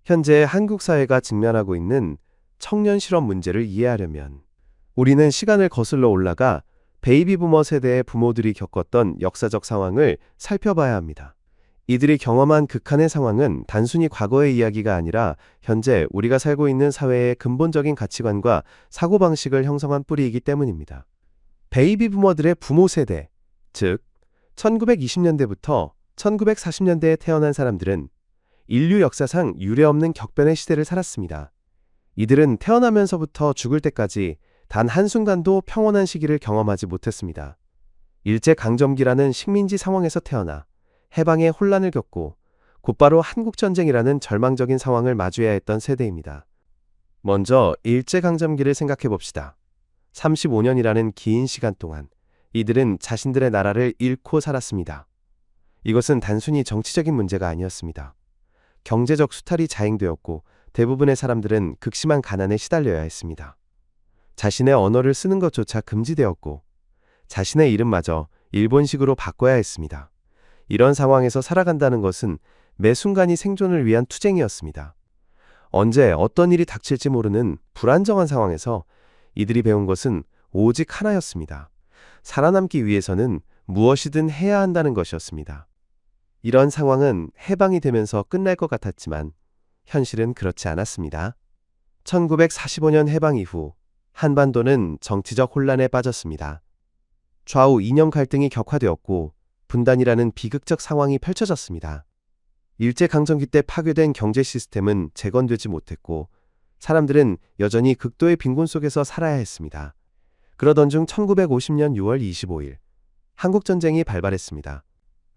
현재 한국 사회가 직면하고 있는 청년 실업 문제를 이해하려면 우리는 시간을 거슬러 올라가 베이비 부머 세대의 부모들이 겪었던 역사적 상황을 살펴봐야 합니다. 이들이 경험한 극한의 상황은 단순히 과거의 이야기가 아니라 현재 우리가 살고 있는 사회의 근본적인 가치관과 사고방식을 형성한 뿌리이기 때문입니다. 베이비 부머들의 부모 세대, 즉 1920년대부터 1940년대에 태어난 사람들은 인류 역사상 유례없는 격변의 시대를 살았습니다. 이들은 태어나면서부터 죽을 때까지 단 한순간도 평온한 시기를 경험하지 못했습니다. 일제강점기라는 식민지 상황에서 태어나 해방의 혼란을 겪고 곧바로 한국전쟁이라는 절망적인 상황을 마주해야 했던 세대입니다. 먼저 일제강점기를 생각해 봅시다. 35년이라는 긴 시간 동안 이들은 자신들의 나라를 잃고 살았습니다. 이것은 단순히 정치적인 문제가 아니었습니다. 경제적 수탈이 자행되었고 대부분의 사람들은 극심한 가난에 시달려야 했습니다. 자신의 언어를 쓰는 것조차 금지되었고 자신의 이름마저 일본식으로 바꿔야 했습니다. 이런 상황에서 살아간다는 것은 매 순간이 생존을 위한 투쟁이었습니다. 언제 어떤 일이 닥칠지 모르는 불안정한 상황에서 이들이 배운 것은 오직 하나였습니다. 살아남기 위해서는 무엇이든 해야 한다는 것이었습니다. 이런 상황은 해방이 되면서 끝날 것 같았지만 현실은 그렇지 않았습니다. 1945년 해방 이후 한반도는 정치적 혼란에 빠졌습니다. 좌우 이념 갈등이 격화되었고 분단이라는 비극적 상황이 펼쳐졌습니다. 일제강점기 때 파괴된 경제 시스템은 재건되지 못했고 사람들은 여전히 극도의 빈곤 속에서 살아야 했습니다. 그러던 중 1950년 6월 25일 한국전쟁이 발발했습니다.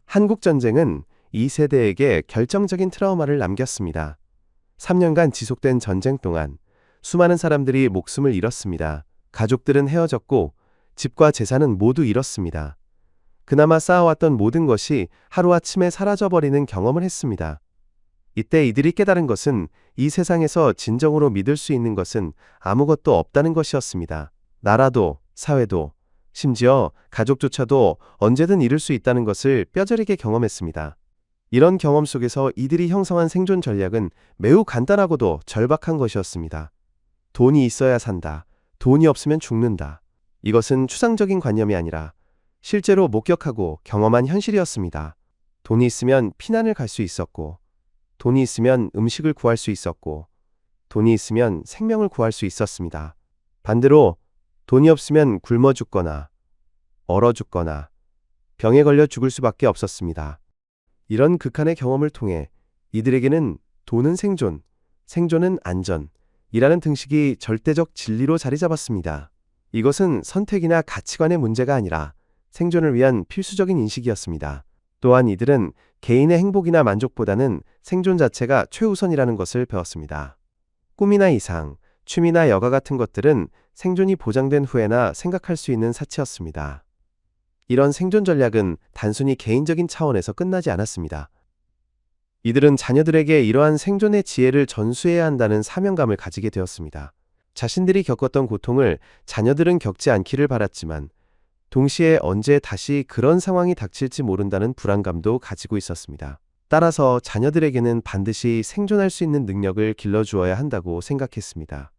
한국전쟁은 이 세대에게 결정적인 트라우마를 남겼습니다. 3년간 지속된 전쟁 동안 수많은 사람들이 목숨을 잃었습니다. 가족들은 헤어졌고 집과 재산은 모두 잃었습니다. 그나마 쌓아왔던 모든 것이 하루아침에 사라져버리는 경험을 했습니다. 이때 이들이 깨달은 것은 이 세상에서 진정으로 믿을 수 있는 것은 아무것도 없다는 것이었습니다. 나라도, 사회도, 심지어 가족조차도 언제든 잃을 수 있다는 것을 뼈저리게 경험했습니다. 이런 경험 속에서 이들이 형성한 생존 전략은 매우 간단하고도 절박한 것이었습니다. 돈이 있어야 산다. 돈이 없으면 죽는다. 이것은 추상적인 관념이 아니라 실제로 목격하고 경험한 현실이었습니다. 돈이 있으면 피난을 갈 수 있었고, 돈이 있으면 음식을 구할 수 있었고, 돈이 있으면 생명을 구할 수 있었습니다. 반대로 돈이 없으면 굶어 죽거나 얼어 죽거나 병에 걸려 죽을 수밖에 없었습니다. 이런 극한의 경험을 통해 이들에게는 돈은 생존, 생존은 안전이라는 등식이 절대적 진리로 자리 잡았습니다. 이것은 선택이나 가치관의 문제가 아니라 생존을 위한 필수적인 인식이었습니다. 또한 이들은 개인의 행복이나 만족보다는 생존 자체가 최우선이라는 것을 배웠습니다. 꿈이나 이상, 취미나 여가 같은 것들은 생존이 보장된 후에나 생각할 수 있는 사치였습니다. 이런 생존 전략은 단순히 개인적인 차원에서 끝나지 않았습니다. 이들은 자녀들에게 이러한 생존의 지혜를 전수해야 한다는 사명감을 가지게 되었습니다. 자신들이 겪었던 고통을 자녀들은 겪지 않기를 바랐지만 동시에 언제 다시 그런 상황이 닥칠지 모른다는 불안감도 가지고 있었습니다. 따라서 자녀들에게는 반드시 생존할 수 있는 능력을 길러주어야 한다고 생각했습니다.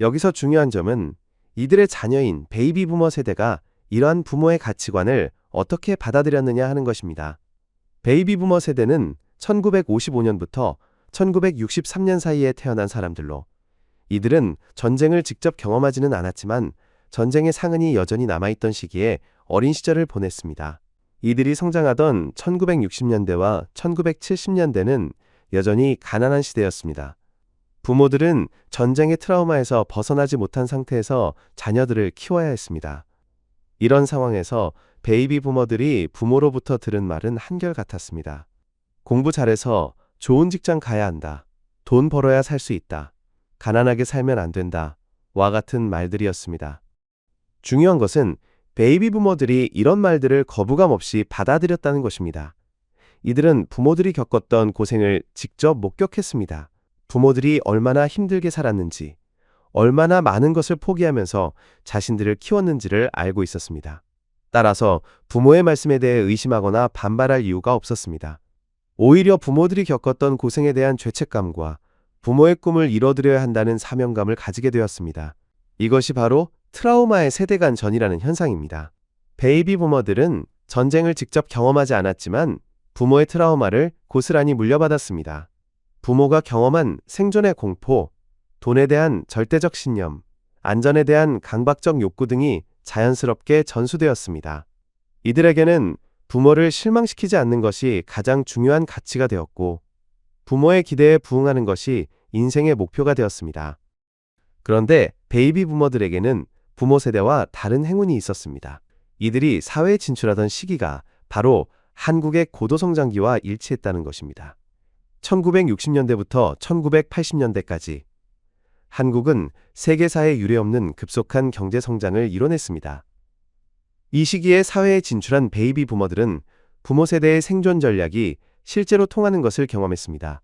여기서 중요한 점은 이들의 자녀인 베이비 부머 세대가 이러한 부모의 가치관을 어떻게 받아들였느냐 하는 것입니다. 베이비 부머 세대는 1955년부터 1963년 사이에 태어난 사람들로 이들은 전쟁을 직접 경험하지는 않았지만 전쟁의 상흔이 여전히 남아있던 시기에 어린 시절을 보냈습니다. 이들이 성장하던 1960년대와 1970년대는 여전히 가난한 시대였습니다. 부모들은 전쟁의 트라우마에서 벗어나지 못한 상태에서 자녀들을 키워야 했습니다. 이런 상황에서 베이비 부머들이 부모로부터 들은 말은 한결같았습니다. 공부 잘해서 좋은 직장 가야 한다. 돈 벌어야 살 수 있다. 가난하게 살면 안 된다. 와 같은 말들이었습니다. 중요한 것은 베이비 부머들이 이런 말들을 거부감 없이 받아들였다는 것입니다. 이들은 부모들이 겪었던 고생을 직접 목격했습니다. 부모들이 얼마나 힘들게 살았는지, 얼마나 많은 것을 포기하면서 자신들을 키웠는지를 알고 있었습니다. 따라서 부모의 말씀에 대해 의심하거나 반발할 이유가 없었습니다. 오히려 부모들이 겪었던 고생에 대한 죄책감과 부모의 꿈을 이뤄드려야 한다는 사명감을 가지게 되었습니다. 이것이 바로 트라우마의 세대 간 전이라는 현상입니다. 베이비 부머들은 전쟁을 직접 경험하지 않았지만 부모의 트라우마를 고스란히 물려받았습니다. 부모가 경험한 생존의 공포, 돈에 대한 절대적 신념, 안전에 대한 강박적 욕구 등이 자연스럽게 전수되었습니다. 이들에게는 부모를 실망시키지 않는 것이 가장 중요한 가치가 되었고, 부모의 기대에 부응하는 것이 인생의 목표가 되었습니다. 그런데 베이비 부머들에게는 부모 세대와 다른 행운이 있었습니다. 이들이 사회에 진출하던 시기가 바로 한국의 고도성장기와 일치했다는 것입니다. 1960년대부터 1980년대까지 한국은 세계사에 유례없는 급속한 경제 성장을 이뤄냈습니다. 이 시기에 사회에 진출한 베이비 부머들은 부모 세대의 생존 전략이 실제로 통하는 것을 경험했습니다.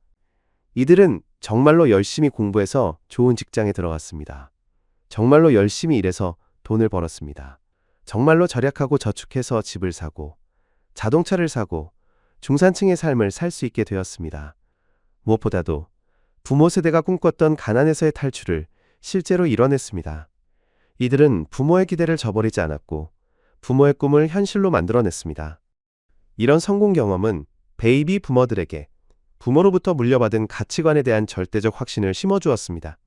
이들은 정말로 열심히 공부해서 좋은 직장에 들어갔습니다. 정말로 열심히 일해서 돈을 벌었습니다. 정말로 절약하고 저축해서 집을 사고 자동차를 사고 중산층의 삶을 살 수 있게 되었습니다. 무엇보다도 부모 세대가 꿈꿨던 가난에서의 탈출을 실제로 이뤄냈습니다. 이들은 부모의 기대를 저버리지 않았고 부모의 꿈을 현실로 만들어냈습니다. 이런 성공 경험은 베이비 부머들에게 부모로부터 물려받은 가치관에 대한 절대적 확신을 심어주었습니다.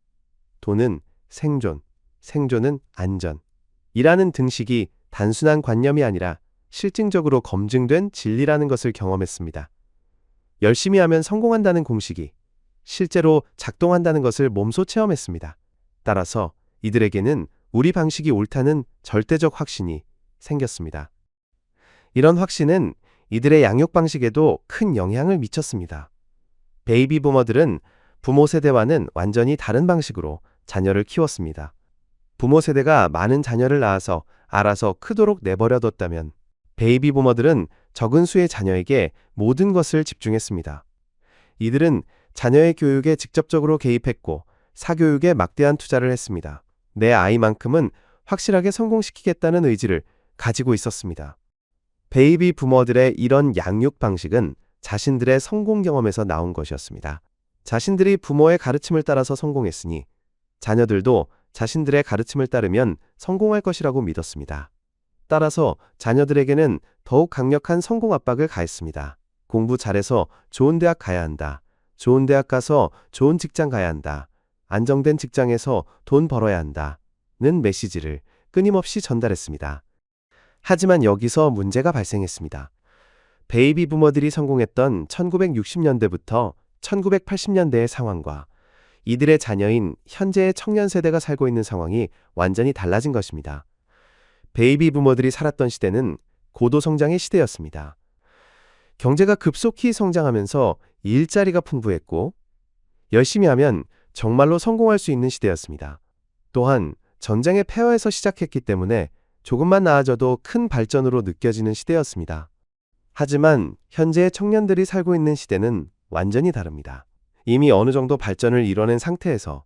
돈은 생존, 생존은 안전. 이라는 등식이 단순한 관념이 아니라 실증적으로 검증된 진리라는 것을 경험했습니다. 열심히 하면 성공한다는 공식이 실제로 작동한다는 것을 몸소 체험했습니다. 따라서 이들에게는 우리 방식이 옳다는 절대적 확신이 생겼습니다. 이런 확신은 이들의 양육 방식에도 큰 영향을 미쳤습니다. 베이비 부머들은 부모 세대와는 완전히 다른 방식으로 자녀를 키웠습니다. 부모 세대가 많은 자녀를 낳아서 알아서 크도록 내버려뒀다면 베이비 부머들은 적은 수의 자녀에게 모든 것을 집중했습니다. 이들은 자녀의 교육에 직접적으로 개입했고 사교육에 막대한 투자를 했습니다. 내 아이만큼은 확실하게 성공시키겠다는 의지를 가지고 있었습니다. 베이비 부머들의 이런 양육 방식은 자신들의 성공 경험에서 나온 것이었습니다. 자신들이 부모의 가르침을 따라서 성공했으니 자녀들도 자신들의 가르침을 따르면 성공할 것이라고 믿었습니다. 따라서 자녀들에게는 더욱 강력한 성공 압박을 가했습니다. 공부 잘해서 좋은 대학 가야 한다. 좋은 대학 가서 좋은 직장 가야 한다. 안정된 직장에서 돈 벌어야 한다는 메시지를 끊임없이 전달했습니다. 하지만 여기서 문제가 발생했습니다. 베이비 부머들이 성공했던 1960년대부터 1980년대의 상황과 이들의 자녀인 현재의 청년 세대가 살고 있는 상황이 완전히 달라진 것입니다. 베이비 부머들이 살았던 시대는 고도 성장의 시대였습니다. 경제가 급속히 성장하면서 일자리가 풍부했고 열심히 하면 정말로 성공할 수 있는 시대였습니다. 또한 전쟁의 폐허에서 시작했기 때문에 조금만 나아져도 큰 발전으로 느껴지는 시대였습니다. 하지만 현재의 청년들이 살고 있는 시대는 완전히 다릅니다. 이미 어느 정도 발전을 이뤄낸 상태에서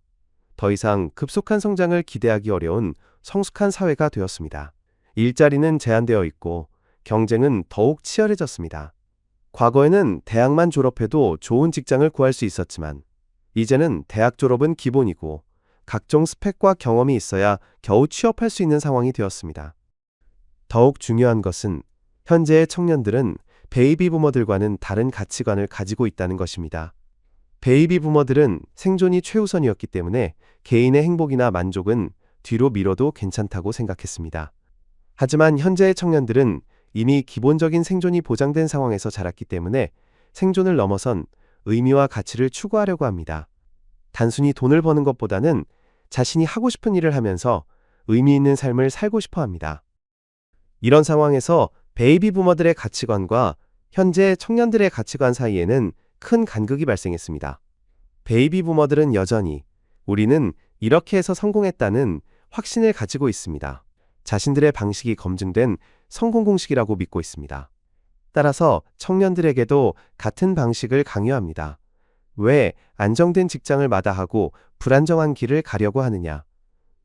더 이상 급속한 성장을 기대하기 어려운 성숙한 사회가 되었습니다. 일자리는 제한되어 있고 경쟁은 더욱 치열해졌습니다. 과거에는 대학만 졸업해도 좋은 직장을 구할 수 있었지만 이제는 대학 졸업은 기본이고 각종 스펙과 경험이 있어야 겨우 취업할 수 있는 상황이 되었습니다. 더욱 중요한 것은 현재의 청년들은 베이비 부머들과는 다른 가치관을 가지고 있다는 것입니다. 베이비 부머들은 생존이 최우선이었기 때문에 개인의 행복이나 만족은 뒤로 미뤄도 괜찮다고 생각했습니다. 하지만 현재의 청년들은 이미 기본적인 생존이 보장된 상황에서 자랐기 때문에 생존을 넘어선 의미와 가치를 추구하려고 합니다. 단순히 돈을 버는 것보다는 자신이 하고 싶은 일을 하면서 의미 있는 삶을 살고 싶어 합니다. 이런 상황에서 베이비 부머들의 가치관과 현재 청년들의 가치관 사이에는 큰 간극이 발생했습니다. 베이비 부머들은 여전히 우리는 이렇게 해서 성공했다는 확신을 가지고 있습니다. 자신들의 방식이 검증된 성공 공식이라고 믿고 있습니다. 따라서 청년들에게도 같은 방식을 강요합니다. 왜 안정된 직장을 마다하고 불안정한 길을 가려고 하느냐?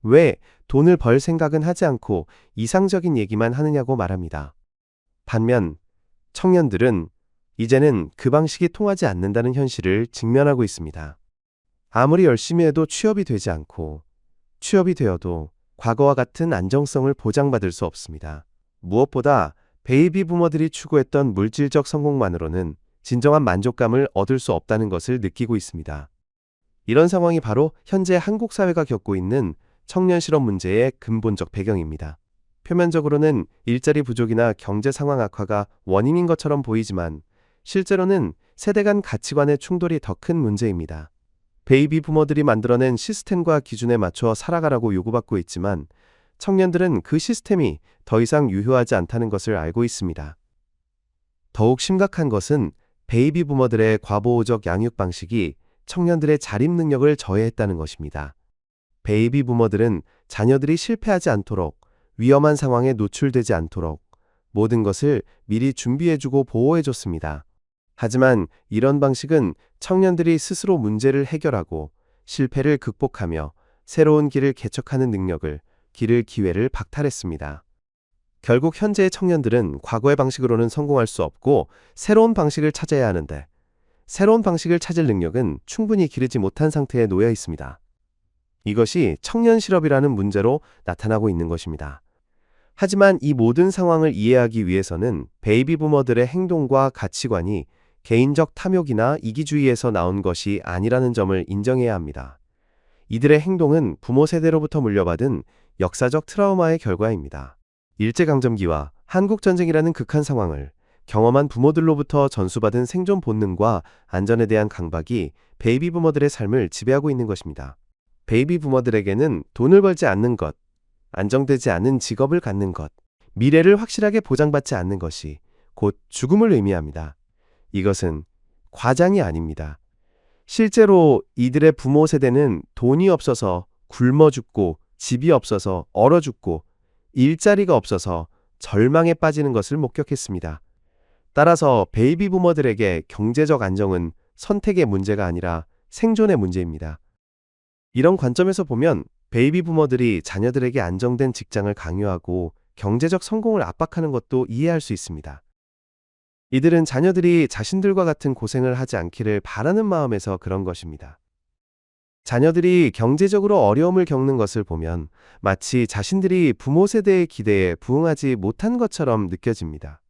왜 돈을 벌 생각은 하지 않고 이상적인 얘기만 하느냐고 말합니다. 반면 청년들은 이제는 그 방식이 통하지 않는다는 현실을 직면하고 있습니다. 아무리 열심히 해도 취업이 되지 않고 취업이 되어도 과거와 같은 안정성을 보장받을 수 없습니다. 무엇보다 베이비 부머들이 추구했던 물질적 성공만으로는 진정한 만족감을 얻을 수 없다는 것을 느끼고 있습니다. 이런 상황이 바로 현재 한국 사회가 겪고 있는 청년 실업 문제의 근본적 배경입니다. 표면적으로는 일자리 부족이나 경제 상황 악화가 원인인 것처럼 보이지만 실제로는 세대 간 가치관의 충돌이 더 큰 문제입니다. 베이비 부머들이 만들어낸 시스템과 기준에 맞춰 살아가라고 요구받고 있지만 청년들은 그 시스템이 더 이상 유효하지 않다는 것을 알고 있습니다. 더욱 심각한 것은 베이비 부머들의 과보호적 양육 방식이 청년들의 자립 능력을 저해했다는 것입니다. 베이비 부머들은 자녀들이 실패하지 않도록, 위험한 상황에 노출되지 않도록 모든 것을 미리 준비해주고 보호해줬습니다. 하지만 이런 방식은 청년들이 스스로 문제를 해결하고 실패를 극복하며 새로운 길을 개척하는 능력을, 기회를 박탈했습니다. 결국 현재의 청년들은 과거의 방식으로는 성공할 수 없고 새로운 방식을 찾아야 하는데 새로운 방식을 찾을 능력은 충분히 기르지 못한 상태에 놓여 있습니다. 이것이 청년 실업이라는 문제로 나타나고 있는 것입니다. 하지만 이 모든 상황을 이해하기 위해서는 베이비 부머들의 행동과 가치관이 개인적 탐욕이나 이기주의에서 나온 것이 아니라는 점을 인정해야 합니다. 이들의 행동은 부모 세대로부터 물려받은 역사적 트라우마의 결과입니다. 일제강점기와 한국전쟁이라는 극한 상황을 경험한 부모들로부터 전수받은 생존 본능과 안전에 대한 강박이 베이비 부머들의 삶을 지배하고 있는 것입니다. 베이비 부머들에게는 돈을 벌지 않는 것, 안정되지 않은 직업을 갖는 것, 미래를 확실하게 보장받지 않는 것이 곧 죽음을 의미합니다. 이것은 과장이 아닙니다. 실제로 이들의 부모 세대는 돈이 없어서 굶어 죽고 집이 없어서 얼어 죽고 일자리가 없어서 절망에 빠지는 것을 목격했습니다. 따라서 베이비 부머들에게 경제적 안정은 선택의 문제가 아니라 생존의 문제입니다. 이런 관점에서 보면 베이비 부머들이 자녀들에게 안정된 직장을 강요하고 경제적 성공을 압박하는 것도 이해할 수 있습니다. 이들은 자녀들이 자신들과 같은 고생을 하지 않기를 바라는 마음에서 그런 것입니다. 자녀들이 경제적으로 어려움을 겪는 것을 보면 마치 자신들이 부모 세대의 기대에 부응하지 못한 것처럼 느껴집니다.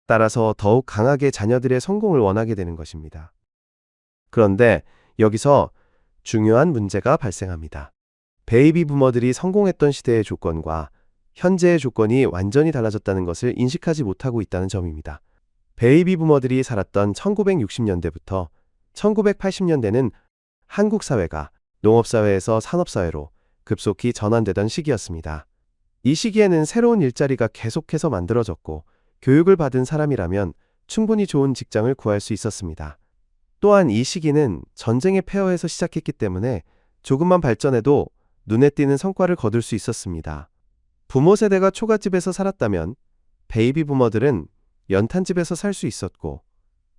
따라서 더욱 강하게 자녀들의 성공을 원하게 되는 것입니다. 그런데 여기서 중요한 문제가 발생합니다. 베이비 부머들이 성공했던 시대의 조건과 현재의 조건이 완전히 달라졌다는 것을 인식하지 못하고 있다는 점입니다. 베이비 부머들이 살았던 1960년대부터 1980년대는 한국 사회가 농업사회에서 산업사회로 급속히 전환되던 시기였습니다. 이 시기에는 새로운 일자리가 계속해서 만들어졌고 교육을 받은 사람이라면 충분히 좋은 직장을 구할 수 있었습니다. 또한 이 시기는 전쟁의 폐허에서 시작했기 때문에 조금만 발전해도 눈에 띄는 성과를 거둘 수 있었습니다. 부모 세대가 초가집에서 살았다면 베이비 부머들은 연탄집에서 살 수 있었고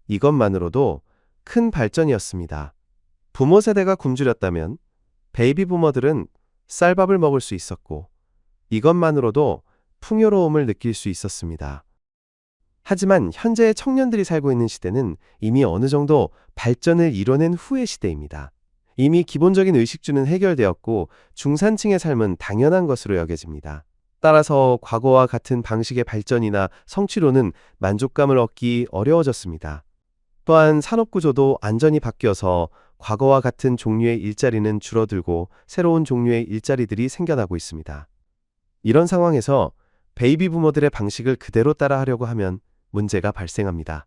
이것만으로도 큰 발전이었습니다. 부모 세대가 굶주렸다면 베이비 부머들은 쌀밥을 먹을 수 있었고 이것만으로도 풍요로움을 느낄 수 있었습니다. 하지만 현재의 청년들이 살고 있는 시대는 이미 어느 정도 발전을 이뤄낸 후의 시대입니다. 이미 기본적인 의식주는 해결되었고 중산층의 삶은 당연한 것으로 여겨집니다. 따라서 과거와 같은 방식의 발전이나 성취로는 만족감을 얻기 어려워졌습니다. 또한 산업구조도 완전히 바뀌어서 과거와 같은 종류의 일자리는 줄어들고 새로운 종류의 일자리들이 생겨나고 있습니다. 이런 상황에서 베이비 부머들의 방식을 그대로 따라하려고 하면 문제가 발생합니다.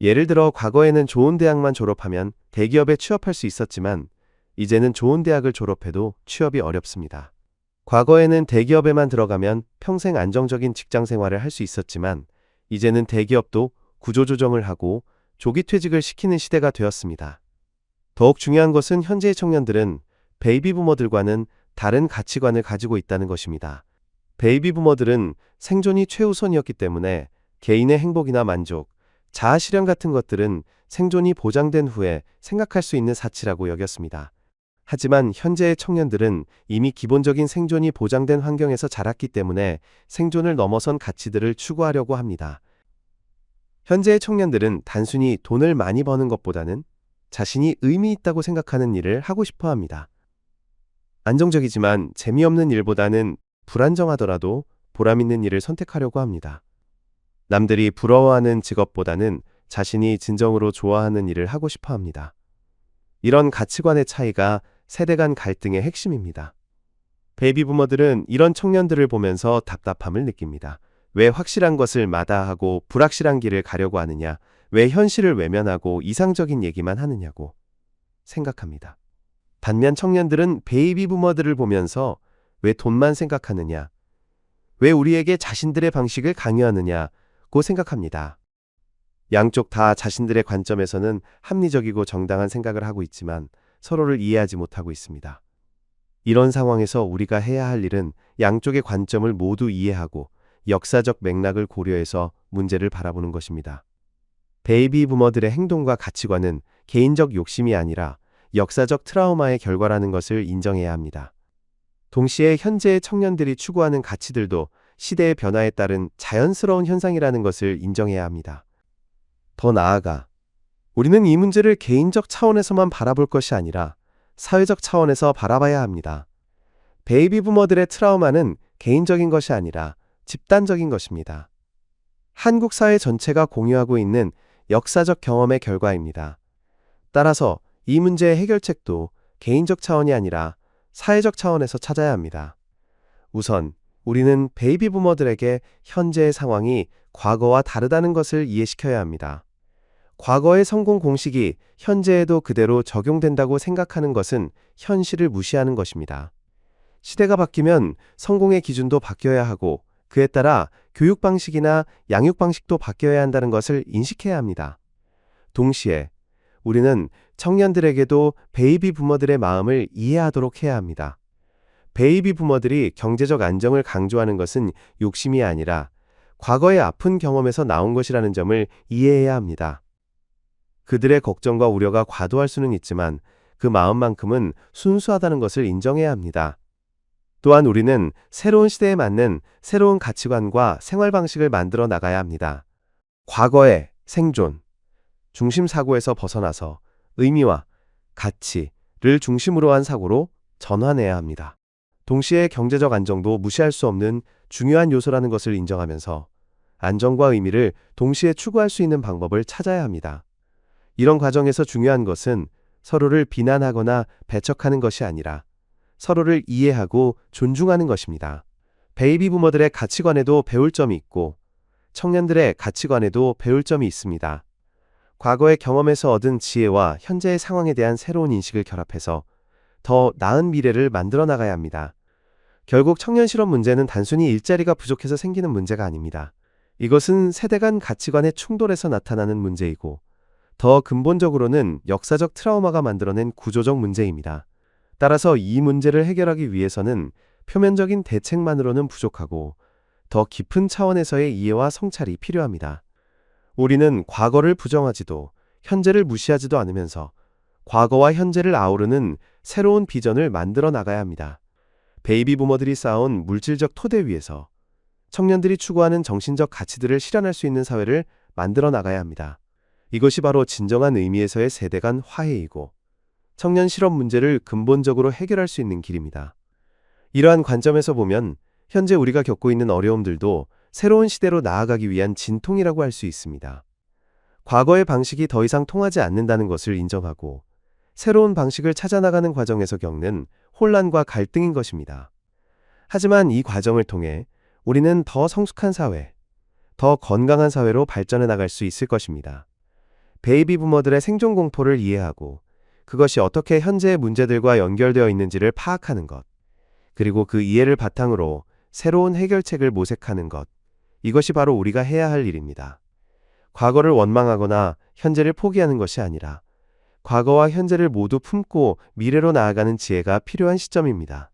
예를 들어 과거에는 좋은 대학만 졸업하면 대기업에 취업할 수 있었지만 이제는 좋은 대학을 졸업해도 취업이 어렵습니다. 과거에는 대기업에만 들어가면 평생 안정적인 직장 생활을 할 수 있었지만 이제는 대기업도 구조조정을 하고 조기 퇴직을 시키는 시대가 되었습니다. 더욱 중요한 것은 현재의 청년들은 베이비 부머들과는 다른 가치관을 가지고 있다는 것입니다. 베이비 부머들은 생존이 최우선이었기 때문에 개인의 행복이나 만족, 자아 실현 같은 것들은 생존이 보장된 후에 생각할 수 있는 사치라고 여겼습니다. 하지만 현재의 청년들은 이미 기본적인 생존이 보장된 환경에서 자랐기 때문에 생존을 넘어선 가치들을 추구하려고 합니다. 현재의 청년들은 단순히 돈을 많이 버는 것보다는 자신이 의미 있다고 생각하는 일을 하고 싶어 합니다. 안정적이지만 재미없는 일보다는 불안정하더라도 보람 있는 일을 선택하려고 합니다. 남들이 부러워하는 직업보다는 자신이 진정으로 좋아하는 일을 하고 싶어 합니다. 이런 가치관의 차이가 세대 간 갈등의 핵심입니다. 베이비 부머들은 이런 청년들을 보면서 답답함을 느낍니다. 왜 확실한 것을 마다하고 불확실한 길을 가려고 하느냐, 왜 현실을 외면하고 이상적인 얘기만 하느냐고 생각합니다. 반면 청년들은 베이비 부머들을 보면서 왜 돈만 생각하느냐, 왜 우리에게 자신들의 방식을 강요하느냐고 생각합니다. 양쪽 다 자신들의 관점에서는 합리적이고 정당한 생각을 하고 있지만 서로를 이해하지 못하고 있습니다. 이런 상황에서 우리가 해야 할 일은 양쪽의 관점을 모두 이해하고 역사적 맥락을 고려해서 문제를 바라보는 것입니다. 베이비 부머들의 행동과 가치관은 개인적 욕심이 아니라 역사적 트라우마의 결과라는 것을 인정해야 합니다. 동시에 현재의 청년들이 추구하는 가치들도 시대의 변화에 따른 자연스러운 현상이라는 것을 인정해야 합니다. 더 나아가 우리는 이 문제를 개인적 차원에서만 바라볼 것이 아니라 사회적 차원에서 바라봐야 합니다. 베이비 부머들의 트라우마는 개인적인 것이 아니라 집단적인 것입니다. 한국 사회 전체가 공유하고 있는 역사적 경험의 결과입니다. 따라서 이 문제의 해결책도 개인적 차원이 아니라 사회적 차원에서 찾아야 합니다. 우선 우리는 베이비 부머들에게 현재의 상황이 과거와 다르다는 것을 이해시켜야 합니다. 과거의 성공 공식이 현재에도 그대로 적용된다고 생각하는 것은 현실을 무시하는 것입니다. 시대가 바뀌면 성공의 기준도 바뀌어야 하고 그에 따라 교육 방식이나 양육 방식도 바뀌어야 한다는 것을 인식해야 합니다. 동시에 우리는 청년들에게도 베이비 부머들의 마음을 이해하도록 해야 합니다. 베이비 부머들이 경제적 안정을 강조하는 것은 욕심이 아니라 과거의 아픈 경험에서 나온 것이라는 점을 이해해야 합니다. 그들의 걱정과 우려가 과도할 수는 있지만 그 마음만큼은 순수하다는 것을 인정해야 합니다. 또한 우리는 새로운 시대에 맞는 새로운 가치관과 생활 방식을 만들어 나가야 합니다. 과거의 생존, 중심 사고에서 벗어나서 의미와 가치를 중심으로 한 사고로 전환해야 합니다. 동시에 경제적 안정도 무시할 수 없는 중요한 요소라는 것을 인정하면서 안정과 의미를 동시에 추구할 수 있는 방법을 찾아야 합니다. 이런 과정에서 중요한 것은 서로를 비난하거나 배척하는 것이 아니라 서로를 이해하고 존중하는 것입니다. 베이비 부머들의 가치관에도 배울 점이 있고 청년들의 가치관에도 배울 점이 있습니다. 과거의 경험에서 얻은 지혜와 현재의 상황에 대한 새로운 인식을 결합해서 더 나은 미래를 만들어 나가야 합니다. 결국 청년 실업 문제는 단순히 일자리가 부족해서 생기는 문제가 아닙니다. 이것은 세대 간 가치관의 충돌에서 나타나는 문제이고 더 근본적으로는 역사적 트라우마가 만들어낸 구조적 문제입니다. 따라서 이 문제를 해결하기 위해서는 표면적인 대책만으로는 부족하고 더 깊은 차원에서의 이해와 성찰이 필요합니다. 우리는 과거를 부정하지도 현재를 무시하지도 않으면서 과거와 현재를 아우르는 새로운 비전을 만들어 나가야 합니다. 베이비 부머들이 쌓아온 물질적 토대 위에서 청년들이 추구하는 정신적 가치들을 실현할 수 있는 사회를 만들어 나가야 합니다. 이것이 바로 진정한 의미에서의 세대 간 화해이고 청년 실업 문제를 근본적으로 해결할 수 있는 길입니다. 이러한 관점에서 보면 현재 우리가 겪고 있는 어려움들도 새로운 시대로 나아가기 위한 진통이라고 할 수 있습니다. 과거의 방식이 더 이상 통하지 않는다는 것을 인정하고 새로운 방식을 찾아나가는 과정에서 겪는 혼란과 갈등인 것입니다. 하지만 이 과정을 통해 우리는 더 성숙한 사회, 더 건강한 사회로 발전해 나갈 수 있을 것입니다. 베이비 부머들의 생존 공포를 이해하고 그것이 어떻게 현재의 문제들과 연결되어 있는지를 파악하는 것, 그리고 그 이해를 바탕으로 새로운 해결책을 모색하는 것, 이것이 바로 우리가 해야 할 일입니다. 과거를 원망하거나 현재를 포기하는 것이 아니라 과거와 현재를 모두 품고 미래로 나아가는 지혜가 필요한 시점입니다.